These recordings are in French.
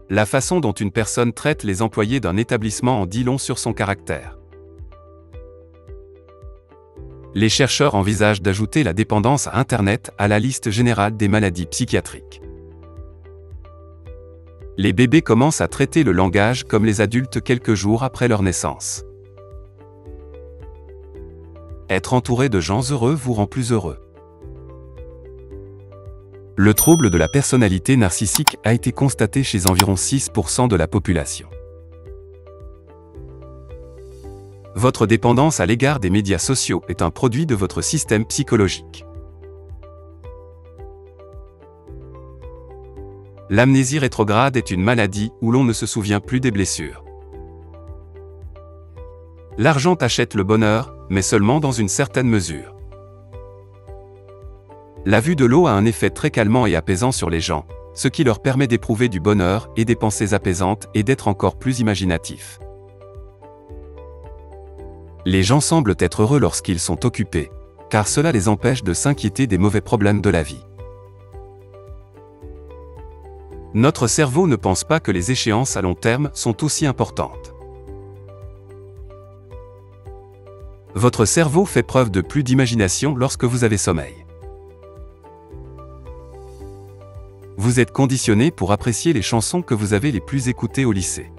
La façon dont une personne traite les employés d'un établissement en dit long sur son caractère. Les chercheurs envisagent d'ajouter la dépendance à Internet à la liste générale des maladies psychiatriques. Les bébés commencent à traiter le langage comme les adultes quelques jours après leur naissance. Être entouré de gens heureux vous rend plus heureux. Le trouble de la personnalité narcissique a été constaté chez environ 6% de la population. Votre dépendance à l'égard des médias sociaux est un produit de votre système psychologique. L'amnésie rétrograde est une maladie où l'on ne se souvient plus des blessures. L'argent achète le bonheur, mais seulement dans une certaine mesure. La vue de l'eau a un effet très calmant et apaisant sur les gens, ce qui leur permet d'éprouver du bonheur et des pensées apaisantes et d'être encore plus imaginatifs. Les gens semblent être heureux lorsqu'ils sont occupés, car cela les empêche de s'inquiéter des mauvais problèmes de la vie. Notre cerveau ne pense pas que les échéances à long terme sont aussi importantes. Votre cerveau fait preuve de plus d'imagination lorsque vous avez sommeil. Vous êtes conditionné pour apprécier les chansons que vous avez les plus écoutées au lycée.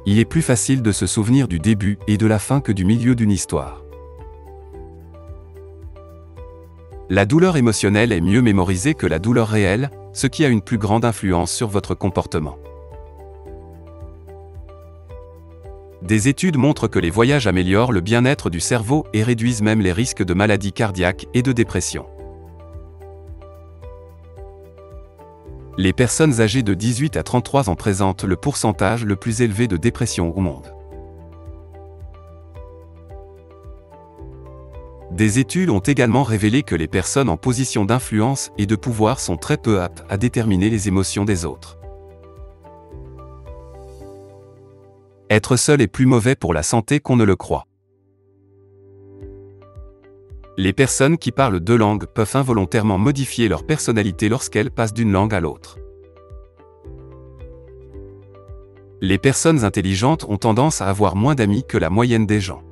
Il est plus facile de se souvenir du début et de la fin que du milieu d'une histoire. La douleur émotionnelle est mieux mémorisée que la douleur réelle, ce qui a une plus grande influence sur votre comportement. Des études montrent que les voyages améliorent le bien-être du cerveau et réduisent même les risques de maladies cardiaques et de dépression. Les personnes âgées de 18 à 33 ans présentent le pourcentage le plus élevé de dépression au monde. Des études ont également révélé que les personnes en position d'influence et de pouvoir sont très peu aptes à déterminer les émotions des autres. Être seul est plus mauvais pour la santé qu'on ne le croit. Les personnes qui parlent deux langues peuvent involontairement modifier leur personnalité lorsqu'elles passent d'une langue à l'autre. Les personnes intelligentes ont tendance à avoir moins d'amis que la moyenne des gens.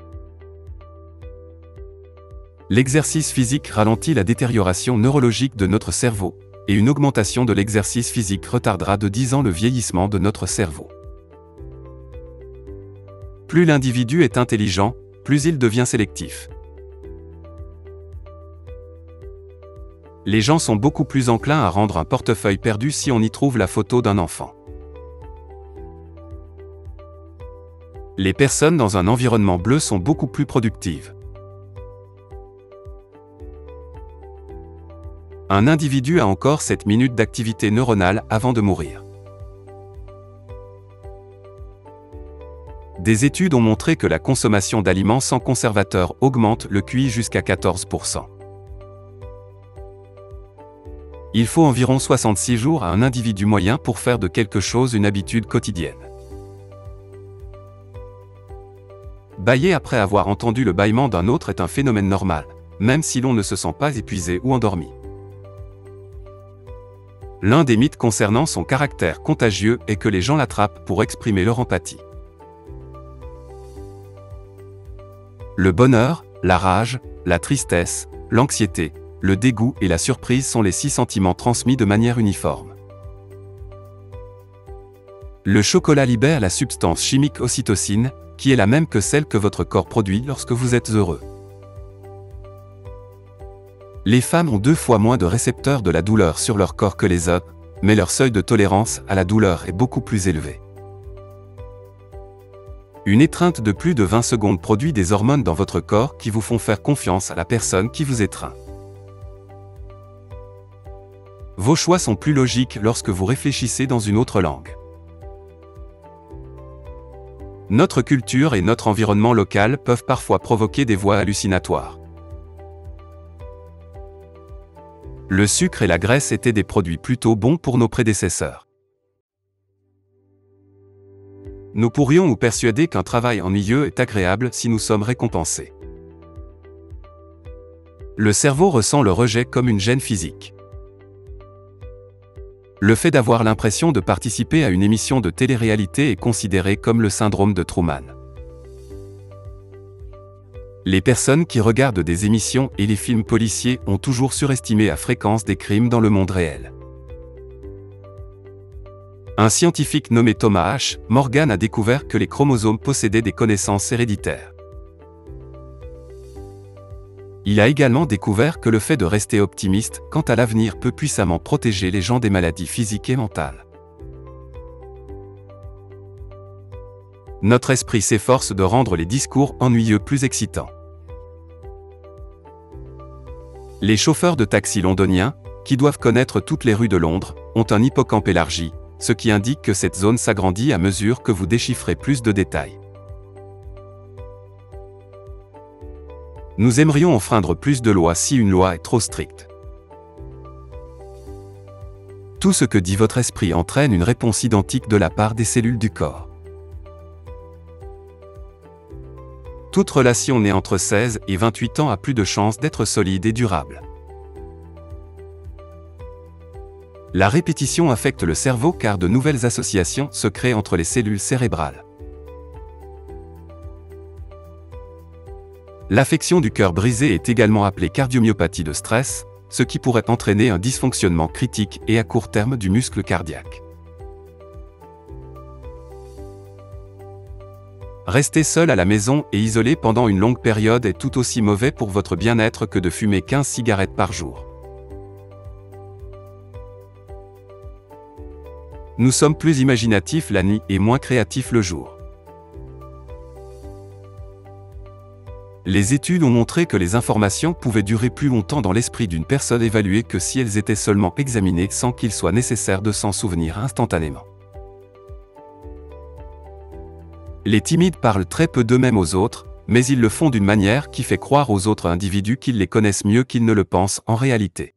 L'exercice physique ralentit la détérioration neurologique de notre cerveau, et une augmentation de l'exercice physique retardera de 10 ans le vieillissement de notre cerveau. Plus l'individu est intelligent, plus il devient sélectif. Les gens sont beaucoup plus enclins à rendre un portefeuille perdu si on y trouve la photo d'un enfant. Les personnes dans un environnement bleu sont beaucoup plus productives. Un individu a encore 7 minutes d'activité neuronale avant de mourir. Des études ont montré que la consommation d'aliments sans conservateur augmente le QI jusqu'à 14%. Il faut environ 66 jours à un individu moyen pour faire de quelque chose une habitude quotidienne. Bâiller après avoir entendu le bâillement d'un autre est un phénomène normal, même si l'on ne se sent pas épuisé ou endormi. L'un des mythes concernant son caractère contagieux est que les gens l'attrapent pour exprimer leur empathie. Le bonheur, la rage, la tristesse, l'anxiété, le dégoût et la surprise sont les 6 sentiments transmis de manière uniforme. Le chocolat libère la substance chimique ocytocine, qui est la même que celle que votre corps produit lorsque vous êtes heureux. Les femmes ont 2 fois moins de récepteurs de la douleur sur leur corps que les hommes, mais leur seuil de tolérance à la douleur est beaucoup plus élevé. Une étreinte de plus de 20 secondes produit des hormones dans votre corps qui vous font faire confiance à la personne qui vous étreint. Vos choix sont plus logiques lorsque vous réfléchissez dans une autre langue. Notre culture et notre environnement local peuvent parfois provoquer des voix hallucinatoires. Le sucre et la graisse étaient des produits plutôt bons pour nos prédécesseurs. Nous pourrions nous persuader qu'un travail ennuyeux est agréable si nous sommes récompensés. Le cerveau ressent le rejet comme une gêne physique. Le fait d'avoir l'impression de participer à une émission de télé-réalité est considéré comme le syndrome de Truman. Les personnes qui regardent des émissions et les films policiers ont toujours surestimé la fréquence des crimes dans le monde réel. Un scientifique nommé Thomas H. Morgan a découvert que les chromosomes possédaient des connaissances héréditaires. Il a également découvert que le fait de rester optimiste quant à l'avenir peut puissamment protéger les gens des maladies physiques et mentales. Notre esprit s'efforce de rendre les discours ennuyeux plus excitants. Les chauffeurs de taxi londoniens, qui doivent connaître toutes les rues de Londres, ont un hippocampe élargi, ce qui indique que cette zone s'agrandit à mesure que vous déchiffrez plus de détails. Nous aimerions enfreindre plus de lois si une loi est trop stricte. Tout ce que dit votre esprit entraîne une réponse identique de la part des cellules du corps. Toute relation née entre 16 et 28 ans a plus de chances d'être solide et durable. La répétition affecte le cerveau car de nouvelles associations se créent entre les cellules cérébrales. L'affection du cœur brisé est également appelée cardiomyopathie de stress, ce qui pourrait entraîner un dysfonctionnement critique et à court terme du muscle cardiaque. Rester seul à la maison et isolé pendant une longue période est tout aussi mauvais pour votre bien-être que de fumer 15 cigarettes par jour. Nous sommes plus imaginatifs la nuit et moins créatifs le jour. Les études ont montré que les informations pouvaient durer plus longtemps dans l'esprit d'une personne évaluée que si elles étaient seulement examinées sans qu'il soit nécessaire de s'en souvenir instantanément. Les timides parlent très peu d'eux-mêmes aux autres, mais ils le font d'une manière qui fait croire aux autres individus qu'ils les connaissent mieux qu'ils ne le pensent en réalité.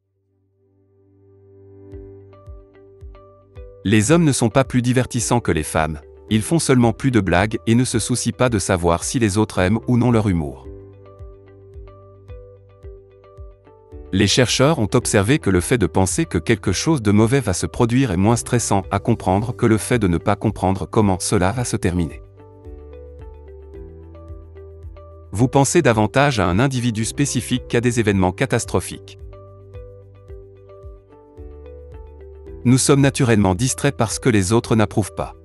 Les hommes ne sont pas plus divertissants que les femmes, ils font seulement plus de blagues et ne se soucient pas de savoir si les autres aiment ou non leur humour. Les chercheurs ont observé que le fait de penser que quelque chose de mauvais va se produire est moins stressant à comprendre que le fait de ne pas comprendre comment cela va se terminer. Vous pensez davantage à un individu spécifique qu'à des événements catastrophiques. Nous sommes naturellement distraits parce que les autres n'approuvent pas.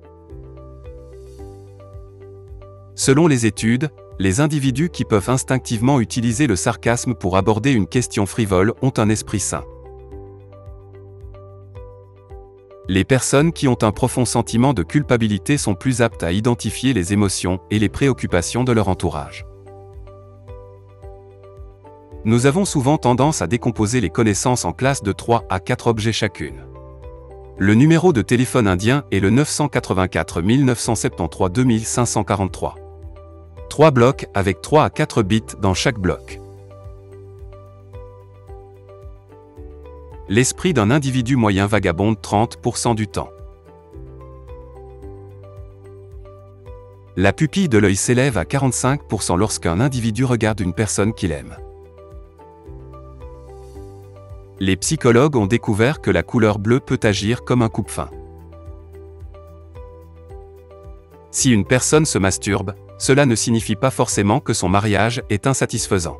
Selon les études, les individus qui peuvent instinctivement utiliser le sarcasme pour aborder une question frivole ont un esprit sain. Les personnes qui ont un profond sentiment de culpabilité sont plus aptes à identifier les émotions et les préoccupations de leur entourage. Nous avons souvent tendance à décomposer les connaissances en classes de 3 à 4 objets chacune. Le numéro de téléphone indien est le 984 973 2543. 3 blocs avec 3 à 4 bits dans chaque bloc. L'esprit d'un individu moyen vagabonde 30% du temps. La pupille de l'œil s'élève à 45% lorsqu'un individu regarde une personne qu'il aime. Les psychologues ont découvert que la couleur bleue peut agir comme un coupe-faim. Si une personne se masturbe, cela ne signifie pas forcément que son mariage est insatisfaisant.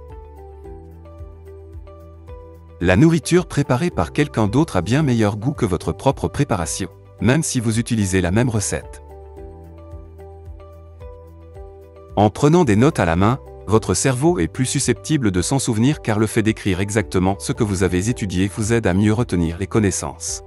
La nourriture préparée par quelqu'un d'autre a bien meilleur goût que votre propre préparation, même si vous utilisez la même recette. En prenant des notes à la main, votre cerveau est plus susceptible de s'en souvenir car le fait d'écrire exactement ce que vous avez étudié vous aide à mieux retenir les connaissances.